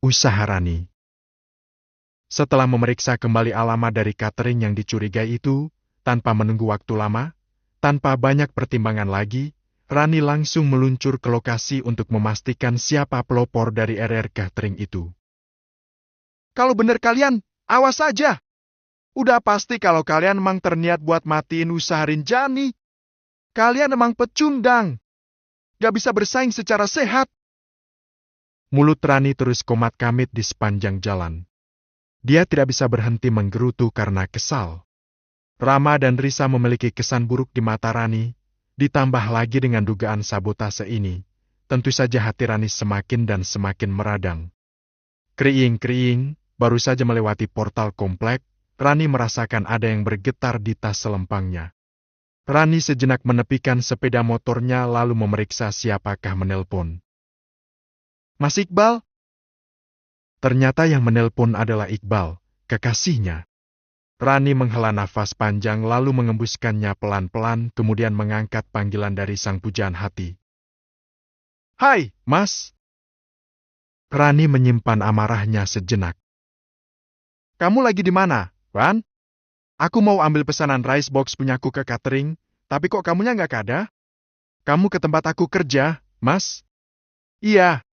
usaha Rani. Setelah memeriksa kembali alamat dari catering yang dicurigai itu, tanpa menunggu waktu lama, tanpa banyak pertimbangan lagi, Rani langsung meluncur ke lokasi untuk memastikan siapa pelopor dari RR Catering itu. Kalau bener kalian, awas aja. Udah pasti kalau kalian emang terniat buat matiin usaha Rinjani. Kalian emang pecundang. Gak bisa bersaing secara sehat. Mulut Rani terus komat-kamit di sepanjang jalan. Dia tidak bisa berhenti menggerutu karena kesal. Rama dan Risa memiliki kesan buruk di mata Rani, ditambah lagi dengan dugaan sabotase ini. Tentu saja hati Rani semakin dan semakin meradang. Kriing-kriing, baru saja melewati portal komplek, Rani merasakan ada yang bergetar di tas selempangnya. Rani sejenak menepikan sepeda motornya lalu memeriksa siapakah menelpon. Mas Iqbal? Ternyata yang menelpon adalah Iqbal, kekasihnya. Rani menghela nafas panjang lalu mengembuskannya pelan-pelan kemudian mengangkat panggilan dari sang pujaan hati. Hai, Mas. Rani menyimpan amarahnya sejenak. Kamu lagi di mana, Wan? Aku mau ambil pesanan rice box punyaku ke catering, tapi kok kamunya nggak ada? Kamu ke tempat aku kerja, Mas? Iya.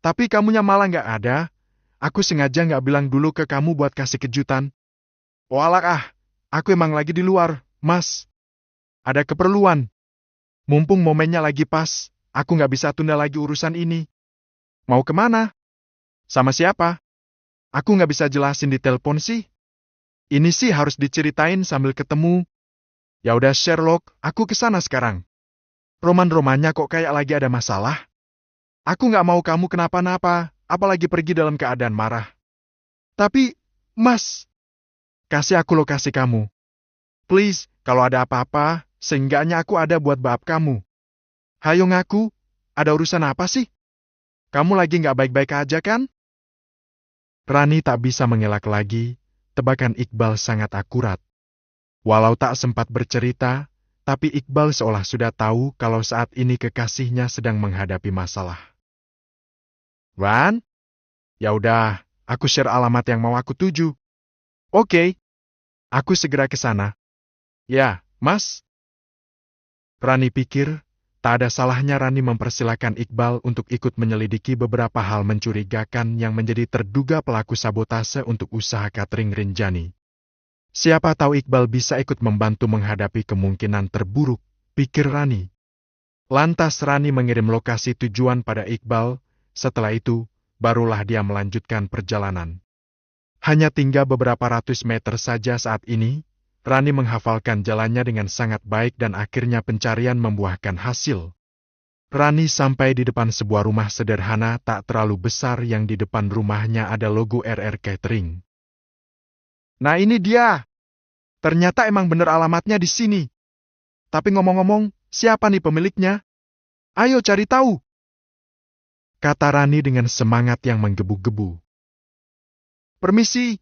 Tapi kamunya malah nggak ada. Aku sengaja nggak bilang dulu ke kamu buat kasih kejutan. Walah aku emang lagi di luar, Mas. Ada keperluan. Mumpung momennya lagi pas, aku nggak bisa tunda lagi urusan ini. Mau kemana? Sama siapa? Aku nggak bisa jelasin di telepon sih. Ini sih harus diceritain sambil ketemu. Ya udah Sherlock, aku kesana sekarang. Roman-romannya kok kayak lagi ada masalah. Aku nggak mau kamu kenapa-napa, apalagi pergi dalam keadaan marah. Tapi, Mas, kasih aku lokasi kamu. Please, kalau ada apa-apa, seenggaknya aku ada buat bab kamu. Hayo ngaku, ada urusan apa sih? Kamu lagi nggak baik-baik aja kan? Rani tak bisa mengelak lagi, tebakan Iqbal sangat akurat. Walau tak sempat bercerita, tapi Iqbal seolah sudah tahu kalau saat ini kekasihnya sedang menghadapi masalah. Wan? Ya udah, aku share alamat yang mau aku tuju. Oke. Aku segera ke sana. Ya, Mas. Rani pikir, tak ada salahnya Rani mempersilahkan Iqbal untuk ikut menyelidiki beberapa hal mencurigakan yang menjadi terduga pelaku sabotase untuk usaha catering Rinjani. Siapa tahu Iqbal bisa ikut membantu menghadapi kemungkinan terburuk, pikir Rani. Lantas Rani mengirim lokasi tujuan pada Iqbal, setelah itu, barulah dia melanjutkan perjalanan. Hanya tinggal beberapa ratus meter saja saat ini, Rani menghafalkan jalannya dengan sangat baik dan akhirnya pencarian membuahkan hasil. Rani sampai di depan sebuah rumah sederhana tak terlalu besar yang di depan rumahnya ada logo RR Catering. Nah ini dia. Ternyata emang bener alamatnya di sini. Tapi ngomong-ngomong, siapa nih pemiliknya? Ayo cari tahu. Kata Rani dengan semangat yang menggebu-gebu. Permisi.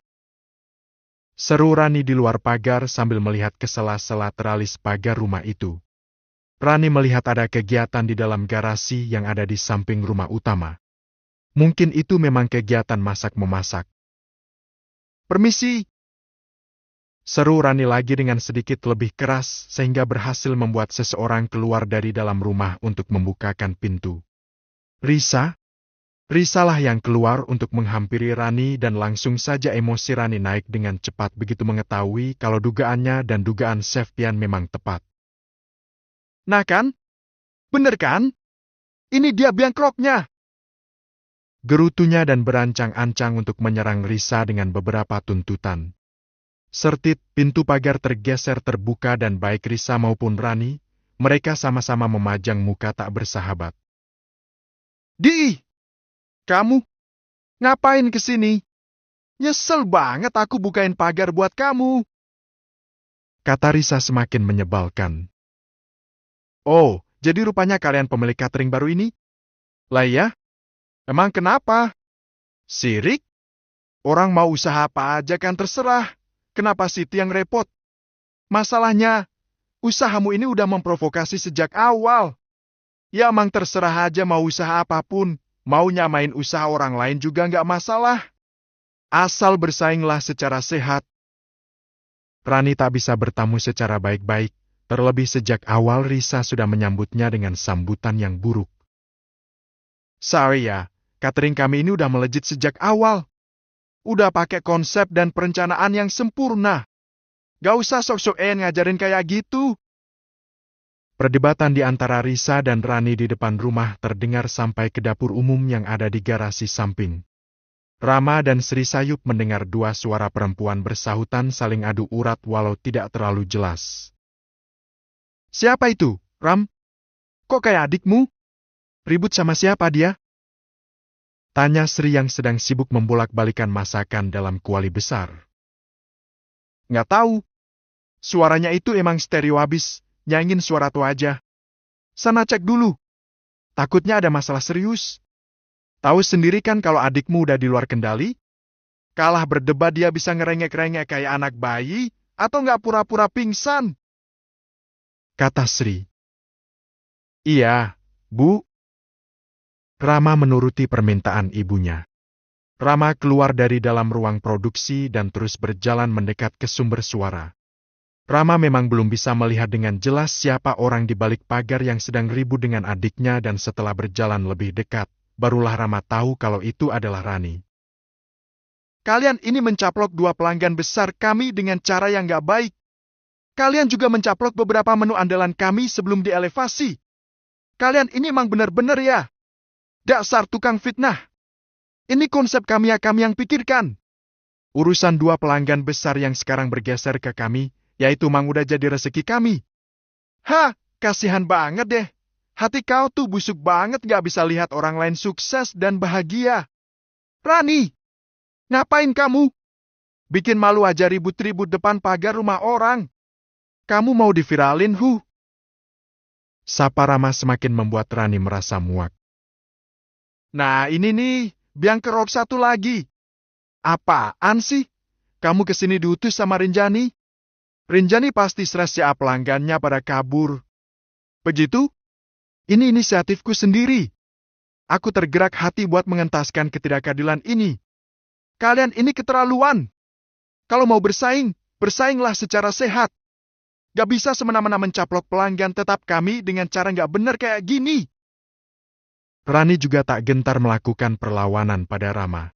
Seru Rani di luar pagar sambil melihat ke sela-sela teralis pagar rumah itu. Rani melihat ada kegiatan di dalam garasi yang ada di samping rumah utama. Mungkin itu memang kegiatan masak-memasak. Permisi. Seru Rani lagi dengan sedikit lebih keras sehingga berhasil membuat seseorang keluar dari dalam rumah untuk membukakan pintu. Risa? Risalah yang keluar untuk menghampiri Rani dan langsung saja emosi Rani naik dengan cepat begitu mengetahui kalau dugaannya dan dugaan Septian memang tepat. Nah kan? Bener kan? Ini dia biang keroknya. Gerutunya dan berancang-ancang untuk menyerang Risa dengan beberapa tuntutan. Sertit, pintu pagar tergeser terbuka dan baik Risa maupun Rani, mereka sama-sama memajang muka tak bersahabat. Di! Kamu? Ngapain kesini? Nyesel banget aku bukain pagar buat kamu. Kata Risa semakin menyebalkan. Oh, jadi rupanya kalian pemilik catering baru ini? Lah ya? Emang kenapa? Sirik? Orang mau usaha apa aja kan terserah. Kenapa Siti yang repot? Masalahnya, usahamu ini udah memprovokasi sejak awal. Ya emang terserah aja mau usaha apapun. Mau nyamain usaha orang lain juga nggak masalah. Asal bersainglah secara sehat. Rani tak bisa bertamu secara baik-baik, terlebih sejak awal Risa sudah menyambutnya dengan sambutan yang buruk. Sorry ya, catering kami ini udah melejit sejak awal. Udah pakai konsep dan perencanaan yang sempurna. Gak usah sok-sokan ngajarin kayak gitu. Perdebatan di antara Risa dan Rani di depan rumah terdengar sampai ke dapur umum yang ada di garasi samping. Rama dan Sri Sayup mendengar dua suara perempuan bersahutan saling adu urat walau tidak terlalu jelas. Siapa itu, Ram? Kok kayak adikmu? Ribut sama siapa dia? Tanya Sri yang sedang sibuk membolak-balikan masakan dalam kuali besar. Nggak tahu. Suaranya itu emang stereo habis, nyanyiin suara tua aja. Sana cek dulu. Takutnya ada masalah serius. Tahu sendiri kan kalau adikmu udah di luar kendali? Kalah berdebat dia bisa ngerengek-rengek kayak anak bayi, atau nggak pura-pura pingsan? Kata Sri. Iya, Bu. Rama menuruti permintaan ibunya. Rama keluar dari dalam ruang produksi dan terus berjalan mendekat ke sumber suara. Rama memang belum bisa melihat dengan jelas siapa orang di balik pagar yang sedang ribut dengan adiknya dan setelah berjalan lebih dekat, barulah Rama tahu kalau itu adalah Rani. Kalian ini mencaplok dua pelanggan besar kami dengan cara yang nggak baik. Kalian juga mencaplok beberapa menu andalan kami sebelum dielevasi. Kalian ini emang bener-bener ya. Dasar tukang fitnah. Ini konsep kami yang pikirkan. Urusan dua pelanggan besar yang sekarang bergeser ke kami, yaitu mang udah jadi rezeki kami. Hah, kasihan banget deh. Hati kau tuh busuk banget gak bisa lihat orang lain sukses dan bahagia. Rani, ngapain kamu? Bikin malu aja ribut-ribut depan pagar rumah orang. Kamu mau diviralin, Sapa Rama semakin membuat Rani merasa muak. Nah ini nih, biang kerok satu lagi. Apaan sih? Kamu kesini diutus sama Rinjani? Rinjani pasti stres ya pelanggannya pada kabur. Begitu? Ini inisiatifku sendiri. Aku tergerak hati buat mengentaskan ketidakadilan ini. Kalian ini keterlaluan. Kalau mau bersaing, bersainglah secara sehat. Gak bisa semena-mena mencaplok pelanggan tetap kami dengan cara gak bener kayak gini. Rani juga tak gentar melakukan perlawanan pada Rama.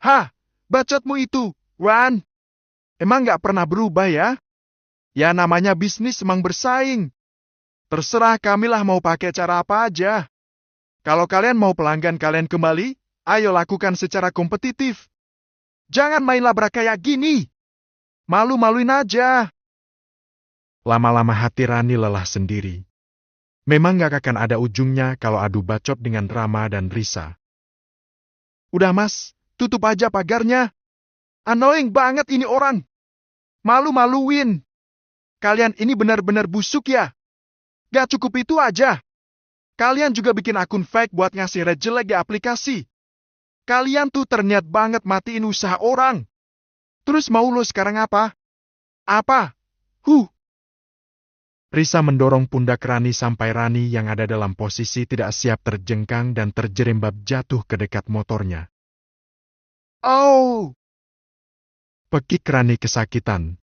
Hah, bacotmu itu, Wan. Emang gak pernah berubah ya? Ya namanya bisnis emang bersaing. Terserah kamilah mau pakai cara apa aja. Kalau kalian mau pelanggan kalian kembali, ayo lakukan secara kompetitif. Jangan main labrak kayak gini. Malu-maluin aja. Lama-lama hati Rani lelah sendiri. Memang gak akan ada ujungnya kalau adu bacot dengan Rama dan Risa. Udah mas, tutup aja pagarnya. Annoying banget ini orang. Malu-maluin. Kalian ini benar-benar busuk ya. Gak cukup itu aja. Kalian juga bikin akun fake buat ngasih rate jelek di aplikasi. Kalian tuh terniat banget matiin usaha orang. Terus mau lo sekarang apa? Apa? Risa mendorong pundak Rani sampai Rani yang ada dalam posisi tidak siap terjengkang dan terjerembab jatuh ke dekat motornya. Oh! Pekik Rani kesakitan.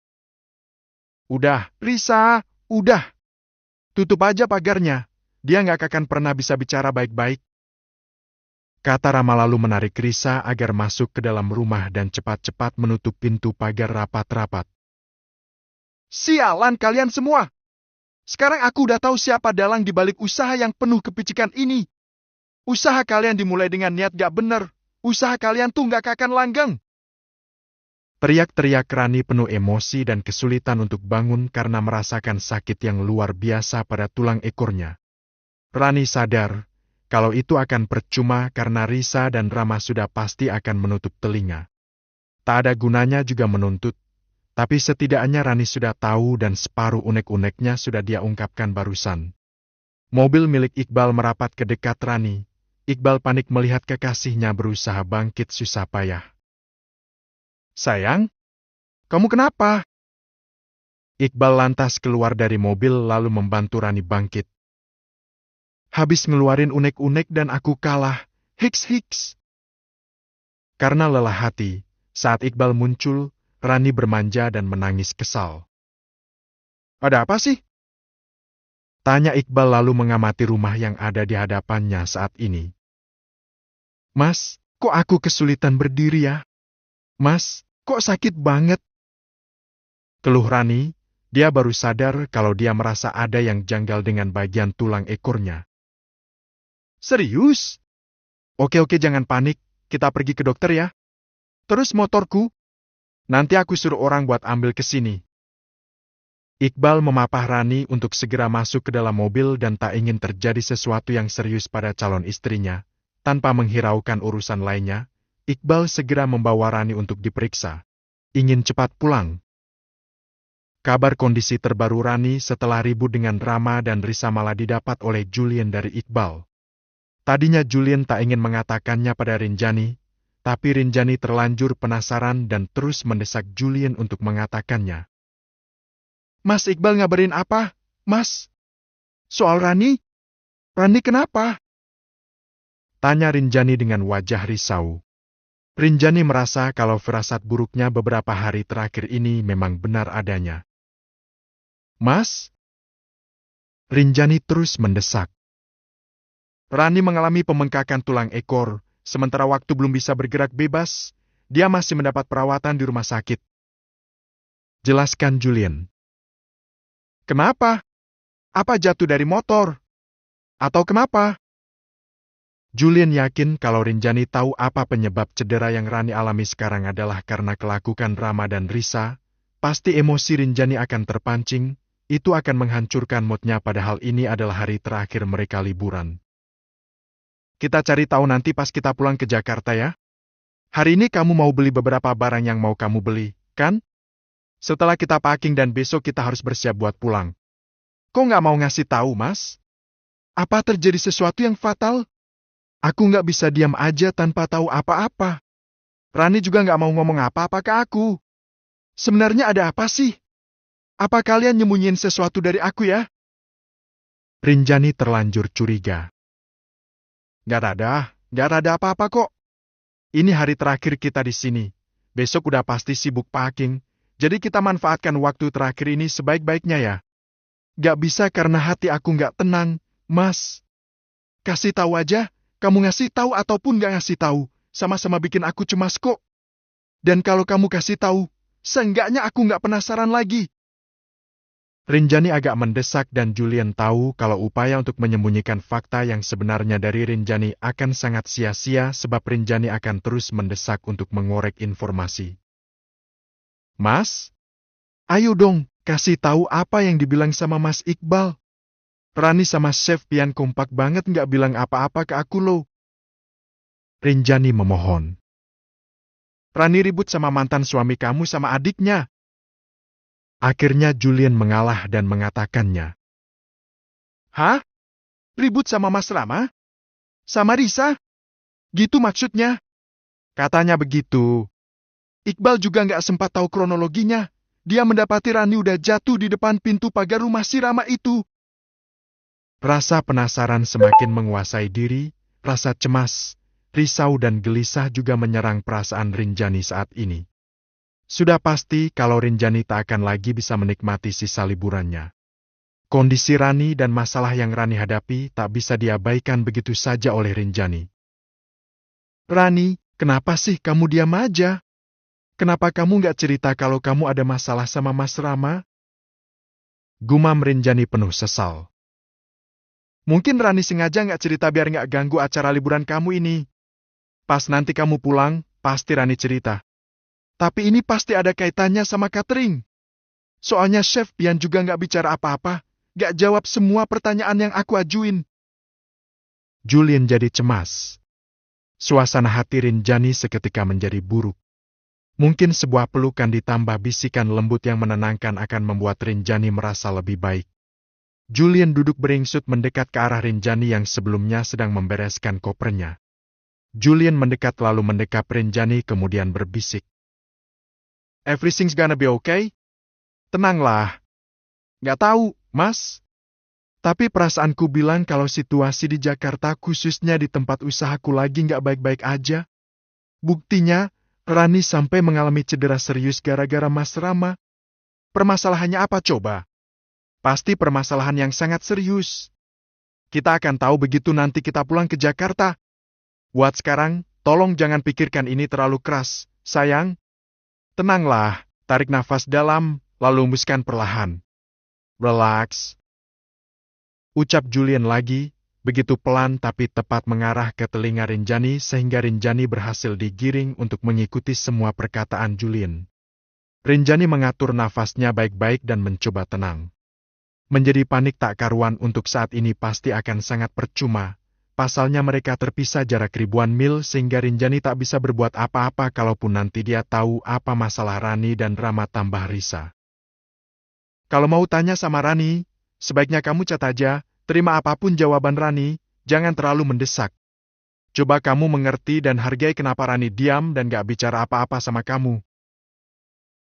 Udah, Risa, udah. Tutup aja pagarnya. Dia nggak akan pernah bisa bicara baik-baik. Kata Rama lalu menarik Risa agar masuk ke dalam rumah dan cepat-cepat menutup pintu pagar rapat-rapat. Sialan kalian semua! Sekarang aku udah tahu siapa dalang di balik usaha yang penuh kepicikan ini. Usaha kalian dimulai dengan niat gak bener. Usaha kalian tuh gak akan langgeng. Teriak-teriak Rani penuh emosi dan kesulitan untuk bangun karena merasakan sakit yang luar biasa pada tulang ekornya. Rani sadar kalau itu akan percuma karena Risa dan Rama sudah pasti akan menutup telinga. Tak ada gunanya juga menuntut. Tapi setidaknya Rani sudah tahu dan separuh unek-uneknya sudah dia ungkapkan barusan. Mobil milik Iqbal merapat ke dekat Rani. Iqbal panik melihat kekasihnya berusaha bangkit susah payah. Sayang, kamu kenapa? Iqbal lantas keluar dari mobil lalu membantu Rani bangkit. Habis ngeluarin unek-unek dan aku kalah. Hiks hiks. Karena lelah hati, saat Iqbal muncul, Rani bermanja dan menangis kesal. Ada apa sih? Tanya Iqbal lalu mengamati rumah yang ada di hadapannya saat ini. Mas, kok aku kesulitan berdiri ya? Mas, kok sakit banget? Keluh Rani, dia baru sadar kalau dia merasa ada yang janggal dengan bagian tulang ekornya. Serius? Oke jangan panik, kita pergi ke dokter ya. Terus motorku? Nanti aku suruh orang buat ambil ke sini. Iqbal memapah Rani untuk segera masuk ke dalam mobil dan tak ingin terjadi sesuatu yang serius pada calon istrinya. Tanpa menghiraukan urusan lainnya, Iqbal segera membawa Rani untuk diperiksa. Ingin cepat pulang. Kabar kondisi terbaru Rani setelah ribut dengan Rama dan Risa malah didapat oleh Julian dari Iqbal. Tadinya Julian tak ingin mengatakannya pada Rinjani, tapi Rinjani terlanjur penasaran dan terus mendesak Julian untuk mengatakannya. Mas Iqbal ngabarin apa, Mas? Soal Rani? Rani kenapa? Tanya Rinjani dengan wajah risau. Rinjani merasa kalau firasat buruknya beberapa hari terakhir ini memang benar adanya. Mas? Rinjani terus mendesak. Rani mengalami pembengkakan tulang ekor, sementara waktu belum bisa bergerak bebas, dia masih mendapat perawatan di rumah sakit. Jelaskan Julian. Kenapa? Apa jatuh dari motor? Atau kenapa? Julian yakin kalau Rinjani tahu apa penyebab cedera yang Rani alami sekarang adalah karena kelakuan Rama dan Risa. Pasti emosi Rinjani akan terpancing, itu akan menghancurkan moodnya padahal ini adalah hari terakhir mereka liburan. Kita cari tahu nanti pas kita pulang ke Jakarta ya. Hari ini kamu mau beli beberapa barang yang mau kamu beli, kan? Setelah kita packing dan besok kita harus bersiap buat pulang. Kok nggak mau ngasih tahu, Mas? Apa terjadi sesuatu yang fatal? Aku nggak bisa diam aja tanpa tahu apa-apa. Rani juga nggak mau ngomong apa-apa ke aku. Sebenarnya ada apa sih? Apa kalian nyembunyiin sesuatu dari aku ya? Rinjani terlanjur curiga. Nggak ada apa-apa kok. Ini hari terakhir kita di sini. Besok udah pasti sibuk packing. Jadi kita manfaatkan waktu terakhir ini sebaik-baiknya ya. Gak bisa karena hati aku gak tenang, Mas. Kasih tahu aja, kamu ngasih tahu ataupun gak ngasih tahu, sama-sama bikin aku cemas kok. Dan kalau kamu kasih tahu, seenggaknya aku gak penasaran lagi. Rinjani agak mendesak dan Julian tahu kalau upaya untuk menyembunyikan fakta yang sebenarnya dari Rinjani akan sangat sia-sia sebab Rinjani akan terus mendesak untuk mengorek informasi. Mas, ayo dong, kasih tahu apa yang dibilang sama Mas Iqbal. Rani sama Chef Pian kompak banget nggak bilang apa-apa ke aku loh. Rinjani memohon. Rani ribut sama mantan suami kamu sama adiknya. Akhirnya Julian mengalah dan mengatakannya. Hah? Ribut sama Mas Rama? Sama Risa? Gitu maksudnya? Katanya begitu. Iqbal juga nggak sempat tahu kronologinya. Dia mendapati Rani udah jatuh di depan pintu pagar rumah si Rama itu. Rasa penasaran semakin menguasai diri, rasa cemas, risau dan gelisah juga menyerang perasaan Rinjani saat ini. Sudah pasti kalau Rinjani tak akan lagi bisa menikmati sisa liburannya. Kondisi Rani dan masalah yang Rani hadapi tak bisa diabaikan begitu saja oleh Rinjani. Rani, kenapa sih kamu diam aja? Kenapa kamu nggak cerita kalau kamu ada masalah sama Mas Rama? Gumam Rinjani penuh sesal. Mungkin Rani sengaja nggak cerita biar nggak ganggu acara liburan kamu ini. Pas nanti kamu pulang, pasti Rani cerita. Tapi ini pasti ada kaitannya sama catering. Soalnya Chef Pian juga nggak bicara apa-apa, nggak jawab semua pertanyaan yang aku ajuin. Julian jadi cemas. Suasana hati Rinjani seketika menjadi buruk. Mungkin sebuah pelukan ditambah bisikan lembut yang menenangkan akan membuat Rinjani merasa lebih baik. Julian duduk beringsut mendekat ke arah Rinjani yang sebelumnya sedang membereskan kopernya. Julian mendekat lalu mendekap Rinjani kemudian berbisik. Everything's gonna be okay? Tenanglah. Nggak tahu, Mas. Tapi perasaanku bilang kalau situasi di Jakarta khususnya di tempat usahaku lagi nggak baik-baik aja. Buktinya, Rani sampai mengalami cedera serius gara-gara Mas Rama. Permasalahannya apa coba? Pasti permasalahan yang sangat serius. Kita akan tahu begitu nanti kita pulang ke Jakarta. Buat sekarang, tolong jangan pikirkan ini terlalu keras, sayang. Tenanglah, tarik nafas dalam, lalu hembuskan perlahan. Relax. Ucap Julian lagi, begitu pelan tapi tepat mengarah ke telinga Rinjani sehingga Rinjani berhasil digiring untuk mengikuti semua perkataan Julian. Rinjani mengatur nafasnya baik-baik dan mencoba tenang. Menjadi panik tak karuan untuk saat ini pasti akan sangat percuma. Pasalnya mereka terpisah jarak ribuan mil sehingga Rinjani tak bisa berbuat apa-apa kalaupun nanti dia tahu apa masalah Rani dan Rama tambah risah. Kalau mau tanya sama Rani, sebaiknya kamu cat aja, terima apapun jawaban Rani, jangan terlalu mendesak. Coba kamu mengerti dan hargai kenapa Rani diam dan gak bicara apa-apa sama kamu.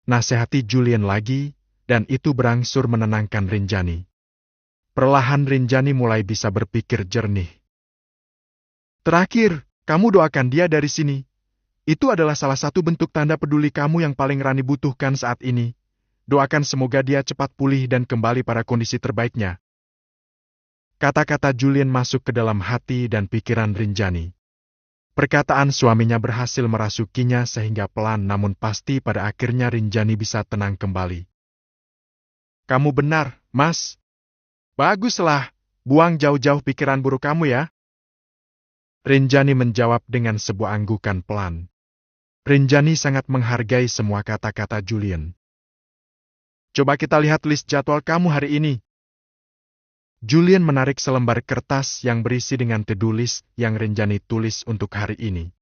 Nasihati Julian lagi, dan itu berangsur menenangkan Rinjani. Perlahan Rinjani mulai bisa berpikir jernih. Terakhir, kamu doakan dia dari sini. Itu adalah salah satu bentuk tanda peduli kamu yang paling Rani butuhkan saat ini. Doakan semoga dia cepat pulih dan kembali pada kondisi terbaiknya. Kata-kata Julian masuk ke dalam hati dan pikiran Rinjani. Perkataan suaminya berhasil merasukinya sehingga pelan namun pasti pada akhirnya Rinjani bisa tenang kembali. Kamu benar, Mas. Baguslah, buang jauh-jauh pikiran buruk kamu ya. Rinjani menjawab dengan sebuah anggukan pelan. Rinjani sangat menghargai semua kata-kata Julian. Coba kita lihat list jadwal kamu hari ini. Julian menarik selembar kertas yang berisi dengan to-do list yang Rinjani tulis untuk hari ini.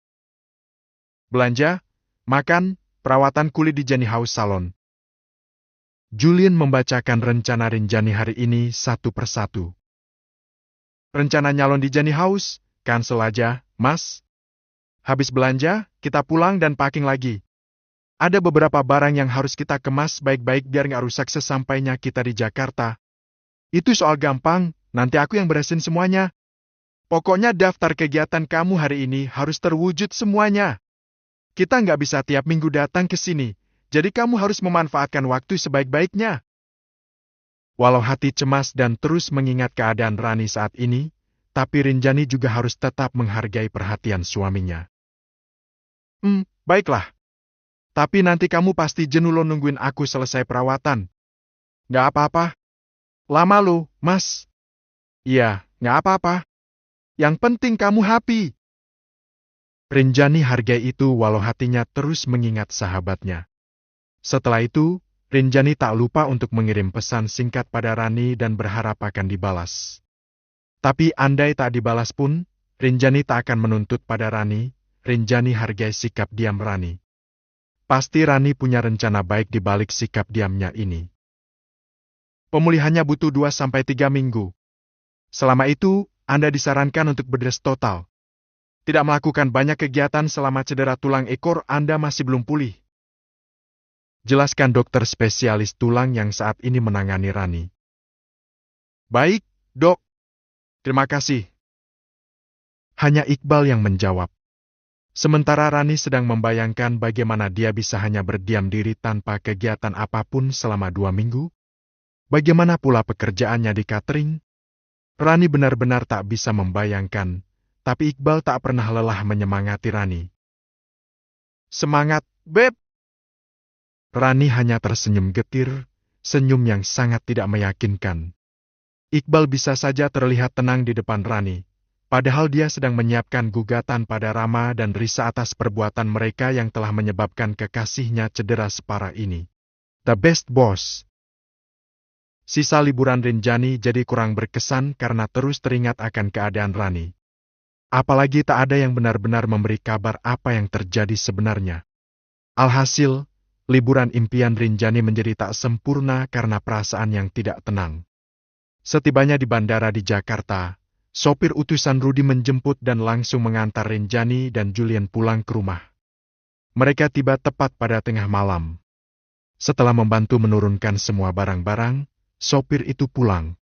Belanja, makan, perawatan kulit di Jani House Salon. Julian membacakan rencana Rinjani hari ini satu persatu. Rencana nyalon di Jani House, cancel aja, Mas. Habis belanja, kita pulang dan packing lagi. Ada beberapa barang yang harus kita kemas baik-baik biar nggak rusak sesampainya kita di Jakarta. Itu soal gampang, nanti aku yang beresin semuanya. Pokoknya daftar kegiatan kamu hari ini harus terwujud semuanya. Kita nggak bisa tiap minggu datang ke sini, jadi kamu harus memanfaatkan waktu sebaik-baiknya. Walau hati cemas dan terus mengingat keadaan Rani saat ini, tapi Rinjani juga harus tetap menghargai perhatian suaminya. Baiklah. Tapi nanti kamu pasti jenuh lo nungguin aku selesai perawatan. Nggak apa-apa. Lama lo, Mas. Iya, nggak apa-apa. Yang penting kamu happy. Rinjani hargai itu walau hatinya terus mengingat sahabatnya. Setelah itu, Rinjani tak lupa untuk mengirim pesan singkat pada Rani dan berharap akan dibalas. Tapi andai tak dibalas pun, Rinjani tak akan menuntut pada Rani. Rinjani hargai sikap diam Rani. Pasti Rani punya rencana baik di balik sikap diamnya ini. Pemulihannya butuh 2-3 minggu. Selama itu, Anda disarankan untuk bed-rest total. Tidak melakukan banyak kegiatan selama cedera tulang ekor Anda masih belum pulih. Jelaskan dokter spesialis tulang yang saat ini menangani Rani. Baik, dok. Terima kasih. Hanya Iqbal yang menjawab. Sementara Rani sedang membayangkan bagaimana dia bisa hanya berdiam diri tanpa kegiatan apapun selama 2 minggu. Bagaimana pula pekerjaannya di catering? Rani benar-benar tak bisa membayangkan, tapi Iqbal tak pernah lelah menyemangati Rani. Semangat, Beb! Rani hanya tersenyum getir, senyum yang sangat tidak meyakinkan. Iqbal bisa saja terlihat tenang di depan Rani, padahal dia sedang menyiapkan gugatan pada Rama dan Risa atas perbuatan mereka yang telah menyebabkan kekasihnya cedera separah ini. The best boss. Sisa liburan Rinjani jadi kurang berkesan karena terus teringat akan keadaan Rani. Apalagi tak ada yang benar-benar memberi kabar apa yang terjadi sebenarnya. Alhasil, liburan impian Rinjani menjadi tak sempurna karena perasaan yang tidak tenang. Setibanya di bandara di Jakarta, sopir utusan Rudi menjemput dan langsung mengantar Rinjani dan Julian pulang ke rumah. Mereka tiba tepat pada tengah malam. Setelah membantu menurunkan semua barang-barang, sopir itu pulang.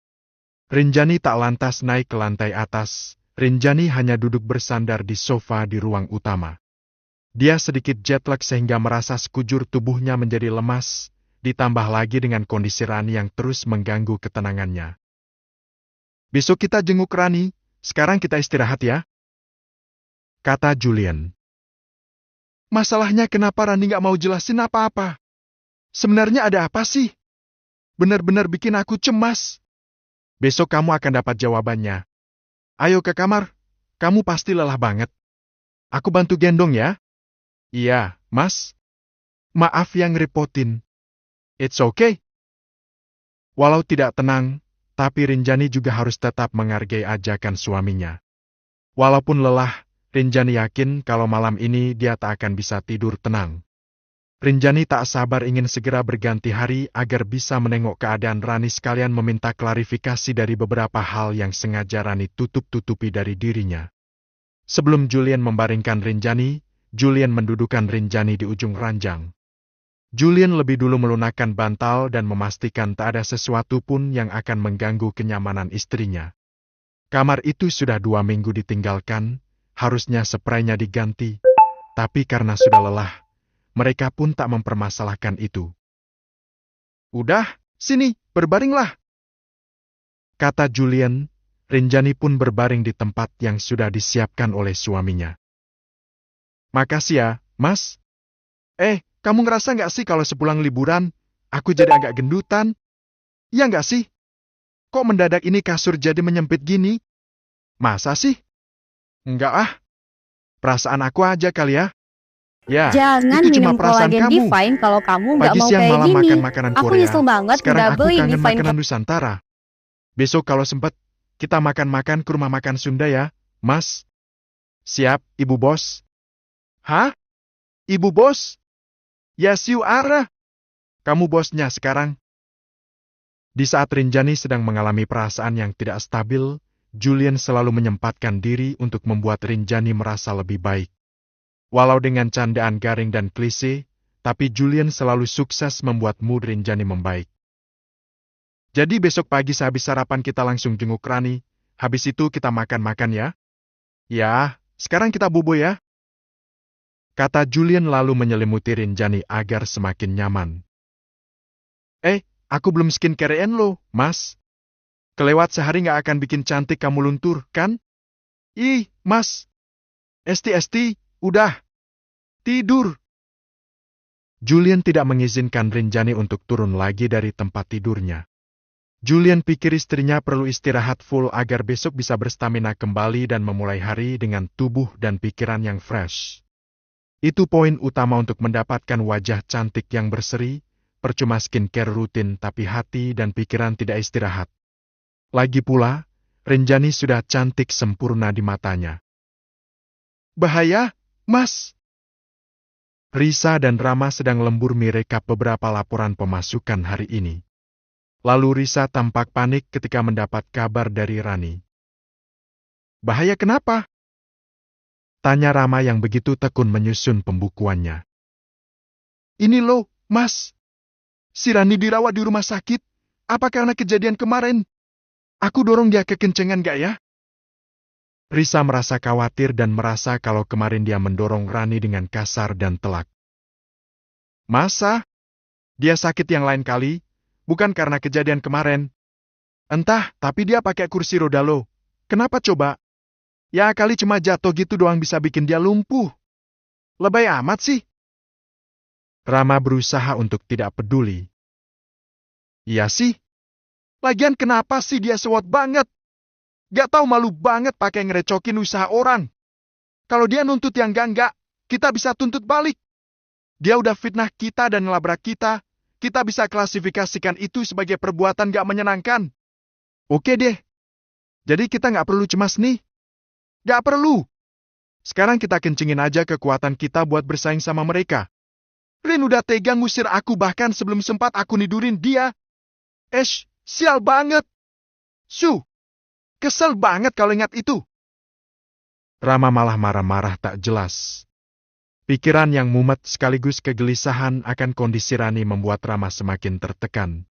Rinjani tak lantas naik ke lantai atas, Rinjani hanya duduk bersandar di sofa di ruang utama. Dia sedikit jet lag sehingga merasa sekujur tubuhnya menjadi lemas, ditambah lagi dengan kondisi Rani yang terus mengganggu ketenangannya. "Besok kita jenguk Rani, sekarang kita istirahat ya," kata Julian. "Masalahnya kenapa Rani nggak mau jelasin apa-apa? Sebenarnya ada apa sih? Benar-benar bikin aku cemas." "Besok kamu akan dapat jawabannya. Ayo ke kamar, kamu pasti lelah banget. Aku bantu gendong ya." "Iya, Mas. Maaf yang repotin." "It's okay." Walau tidak tenang, tapi Rinjani juga harus tetap menghargai ajakan suaminya. Walaupun lelah, Rinjani yakin kalau malam ini dia tak akan bisa tidur tenang. Rinjani tak sabar ingin segera berganti hari agar bisa menengok keadaan Rani sekalian meminta klarifikasi dari beberapa hal yang sengaja Rani tutup-tutupi dari dirinya. Sebelum Julian membaringkan Rinjani, Julian mendudukan Rinjani di ujung ranjang. Julian lebih dulu melunakkan bantal dan memastikan tak ada sesuatu pun yang akan mengganggu kenyamanan istrinya. Kamar itu sudah 2 minggu ditinggalkan, harusnya spraynya diganti, tapi karena sudah lelah, mereka pun tak mempermasalahkan itu. "Udah, sini, berbaringlah," kata Julian. Rinjani pun berbaring di tempat yang sudah disiapkan oleh suaminya. "Makasih ya, Mas. Kamu ngerasa nggak sih kalau sepulang liburan, aku jadi agak gendutan? Ya nggak sih? Kok mendadak ini kasur jadi menyempit gini?" "Masa sih?" "Enggak ah. Perasaan aku aja kali ya." "Ya, Jangan itu cuma minum perasaan kolagen kamu. Divine kalau kamu nggak Pagi mau siang kayak malam gini. makan makanan Aku Korea. nyesel banget Sekarang nggak aku beliin kangen Divine makanan Nusantara. Besok kalau sempat, kita makan-makan ke rumah makan Sunda ya, Mas." "Siap, Ibu Bos." "Hah? Ibu Bos?" "Yes you are. Kamu bosnya sekarang." Di saat Rinjani sedang mengalami perasaan yang tidak stabil, Julian selalu menyempatkan diri untuk membuat Rinjani merasa lebih baik. Walau dengan candaan garing dan klise, tapi Julian selalu sukses membuat mood Rinjani membaik. "Jadi besok pagi sehabis sarapan kita langsung jenguk Rani, habis itu kita makan-makan ya?" "Ya, sekarang kita bobo ya," kata Julian lalu menyelimuti Rinjani agar semakin nyaman. Aku belum skincare-an lo, Mas. Kelewat sehari nggak akan bikin cantik kamu luntur, kan?" "Ih, Mas. Esti, udah. Tidur." Julian tidak mengizinkan Rinjani untuk turun lagi dari tempat tidurnya. Julian pikir istrinya perlu istirahat full agar besok bisa berstamina kembali dan memulai hari dengan tubuh dan pikiran yang fresh. Itu poin utama untuk mendapatkan wajah cantik yang berseri. Percuma skincare rutin tapi hati dan pikiran tidak istirahat. Lagi pula, Rinjani sudah cantik sempurna di matanya. "Bahaya, Mas." Risa dan Rama sedang lembur merekap beberapa laporan pemasukan hari ini. Lalu Risa tampak panik ketika mendapat kabar dari Rani. "Bahaya kenapa?" tanya Rama yang begitu tekun menyusun pembukuannya. "Ini loh, Mas. Si Rani dirawat di rumah sakit. Apa karena kejadian kemarin? Aku dorong dia kekencengan gak ya?" Risa merasa khawatir dan merasa kalau kemarin dia mendorong Rani dengan kasar dan telak. "Masa? Dia sakit yang lain kali, bukan karena kejadian kemarin." "Entah, tapi dia pakai kursi roda loh. Kenapa coba? Ya kali cuma jatuh gitu doang bisa bikin dia lumpuh. Lebay amat sih." Rama berusaha untuk tidak peduli. "Iya sih. Lagian kenapa sih dia sewot banget? Gak tahu malu banget pakai ngerecokin usaha orang. Kalau dia nuntut yang enggak, kita bisa tuntut balik. Dia udah fitnah kita dan ngelabrak kita bisa klasifikasikan itu sebagai perbuatan gak menyenangkan. Oke deh. Jadi kita gak perlu cemas nih. Gak perlu. Sekarang kita kencingin aja kekuatan kita buat bersaing sama mereka. Rin udah tega ngusir aku bahkan sebelum sempat aku nidurin dia. Sial banget. Kesel banget kalau ingat itu." Rama malah marah-marah tak jelas. Pikiran yang mumet sekaligus kegelisahan akan kondisi Rani membuat Rama semakin tertekan.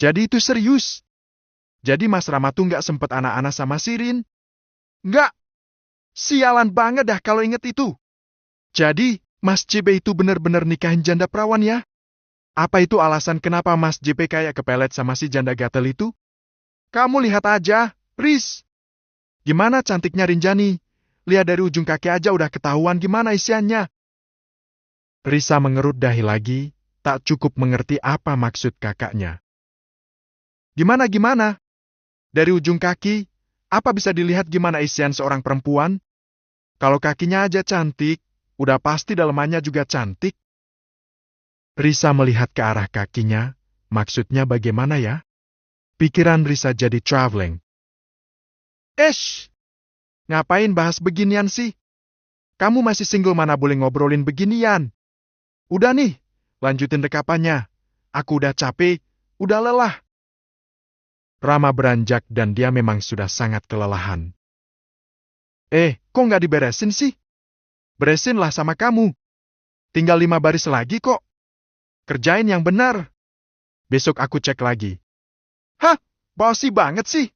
"Jadi itu serius? Jadi Mas Rama tuh nggak sempet anak-anak sama Sirin? Nggak. Sialan banget dah kalau inget itu. Jadi, Mas JP itu bener-bener nikahin janda perawan ya? Apa itu alasan kenapa Mas JP kayak kepelet sama si janda gatel itu? Kamu lihat aja, Riz. Gimana cantiknya Rinjani? Lihat dari ujung kaki aja udah ketahuan gimana isiannya. Risa mengerut dahi lagi, tak cukup mengerti apa maksud kakaknya. Gimana? Dari ujung kaki, apa bisa dilihat gimana isian seorang perempuan? Kalau kakinya aja cantik, udah pasti dalemannya juga cantik. Risa melihat ke arah kakinya, maksudnya bagaimana ya? Pikiran Risa jadi traveling. Ngapain bahas beginian sih? Kamu masih single mana boleh ngobrolin beginian? Udah nih, lanjutin rekapannya. Aku udah capek, udah lelah. Rama beranjak dan dia memang sudah sangat kelelahan. Kok nggak diberesin sih? Beresinlah sama kamu. Tinggal 5 baris lagi kok. Kerjain yang benar. Besok aku cek lagi. Hah? Bosi banget sih.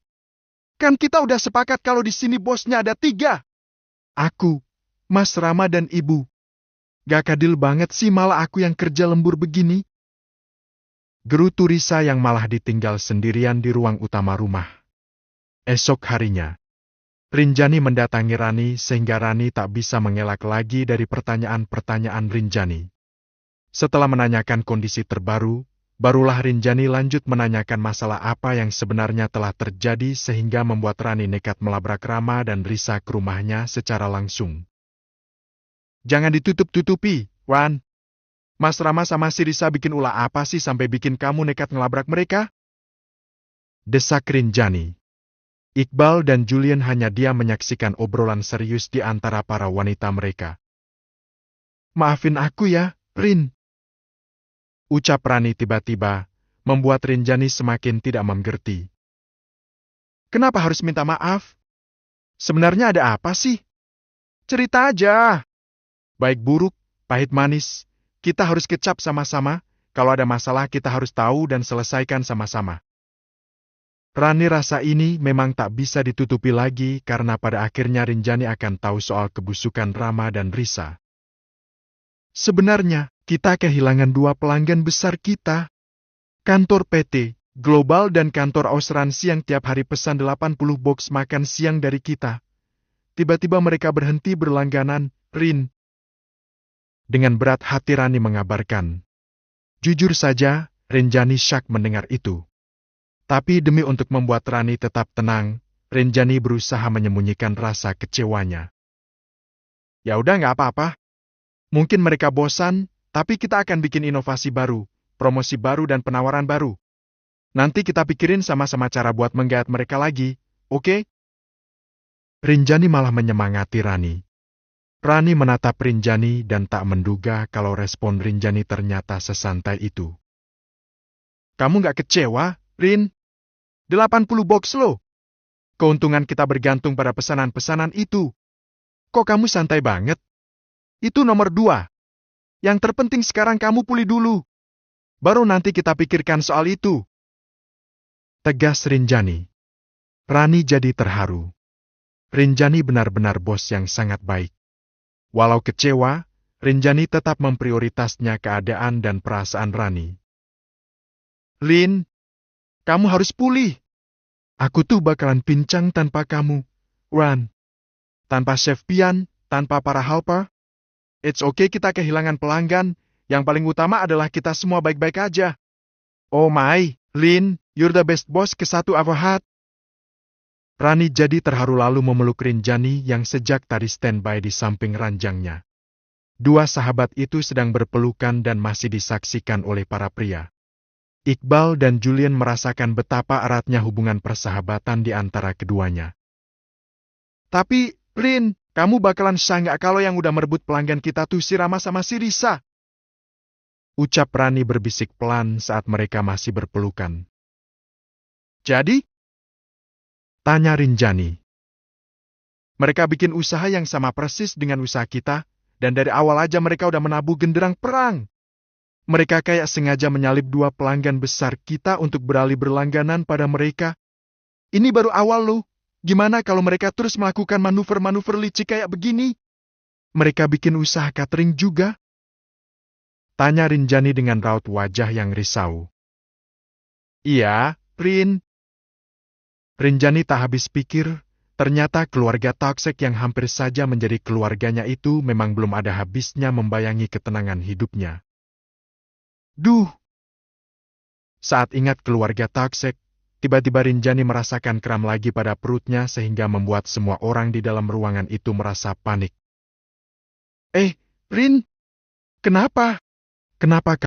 Kan kita udah sepakat kalau di sini bosnya ada 3. Aku, Mas Rama dan Ibu. Gak adil banget sih malah aku yang kerja lembur begini. Gerutu Risa yang malah ditinggal sendirian di ruang utama rumah. Esok harinya, Rinjani mendatangi Rani sehingga Rani tak bisa mengelak lagi dari pertanyaan-pertanyaan Rinjani. Setelah menanyakan kondisi terbaru, barulah Rinjani lanjut menanyakan masalah apa yang sebenarnya telah terjadi sehingga membuat Rani nekat melabrak Rama dan Risa ke rumahnya secara langsung. Jangan ditutup-tutupi, Wan. Mas Rama sama si Risa bikin ulah apa sih sampai bikin kamu nekat ngelabrak mereka? Desak Rinjani. Iqbal dan Julian hanya diam menyaksikan obrolan serius di antara para wanita mereka. Maafin aku ya, Rin. Ucap Rani tiba-tiba, membuat Rinjani semakin tidak mengerti. Kenapa harus minta maaf? Sebenarnya ada apa sih? Cerita aja. Baik buruk, pahit manis, kita harus kecap sama-sama, kalau ada masalah kita harus tahu dan selesaikan sama-sama. Rani rasa ini memang tak bisa ditutupi lagi karena pada akhirnya Rinjani akan tahu soal kebusukan Rama dan Risa. Sebenarnya, kita kehilangan 2 pelanggan besar kita. Kantor PT, Global dan kantor asuransi yang tiap hari pesan 80 box makan siang dari kita. Tiba-tiba mereka berhenti berlangganan, Rin. Dengan berat hati Rani mengabarkan. Jujur saja, Rinjani syak mendengar itu. Tapi demi untuk membuat Rani tetap tenang, Rinjani berusaha menyembunyikan rasa kecewanya. Ya udah nggak apa-apa. Mungkin mereka bosan, tapi kita akan bikin inovasi baru, promosi baru dan penawaran baru. Nanti kita pikirin sama-sama cara buat menggait mereka lagi, oke? Rinjani malah menyemangati Rani. Rani menatap Rinjani dan tak menduga kalau respon Rinjani ternyata sesantai itu. Kamu nggak kecewa, Rin? 80 box loh. Keuntungan kita bergantung pada pesanan-pesanan itu. Kok kamu santai banget? Itu nomor 2. Yang terpenting sekarang kamu pulih dulu. Baru nanti kita pikirkan soal itu. Tegas Rinjani. Rani jadi terharu. Rinjani benar-benar bos yang sangat baik. Walau kecewa, Rinjani tetap memprioritasnya keadaan dan perasaan Rani. Lin, kamu harus pulih. Aku tuh bakalan pincang tanpa kamu, Ran. Tanpa Chef Pian, tanpa para helper. It's okay kita kehilangan pelanggan, yang paling utama adalah kita semua baik-baik aja. Oh my, Lin, you're the best boss ke-1 I've had. Rani jadi terharu lalu memeluk Rinjani yang sejak tadi standby di samping ranjangnya. 2 sahabat itu sedang berpelukan dan masih disaksikan oleh para pria. Iqbal dan Julian merasakan betapa eratnya hubungan persahabatan di antara keduanya. Tapi, Rin, kamu bakalan sah nggak kalau yang udah merebut pelanggan kita tuh si Rama sama si Risa? Ucap Rani berbisik pelan saat mereka masih berpelukan. Jadi? Tanya Rinjani. Mereka bikin usaha yang sama persis dengan usaha kita, dan dari awal aja mereka udah menabuh genderang perang. Mereka kayak sengaja menyalip 2 pelanggan besar kita untuk beralih berlangganan pada mereka. Ini baru awal loh. Gimana kalau mereka terus melakukan manuver-manuver licik kayak begini? Mereka bikin usaha catering juga? Tanya Rinjani dengan raut wajah yang risau. Iya, Rin. Rinjani tak habis pikir, ternyata keluarga toksik yang hampir saja menjadi keluarganya itu memang belum ada habisnya membayangi ketenangan hidupnya. Duh, Saat ingat keluarga toksik, tiba-tiba Rinjani merasakan kram lagi pada perutnya sehingga membuat semua orang di dalam ruangan itu merasa panik. Rin, kenapa? Kenapa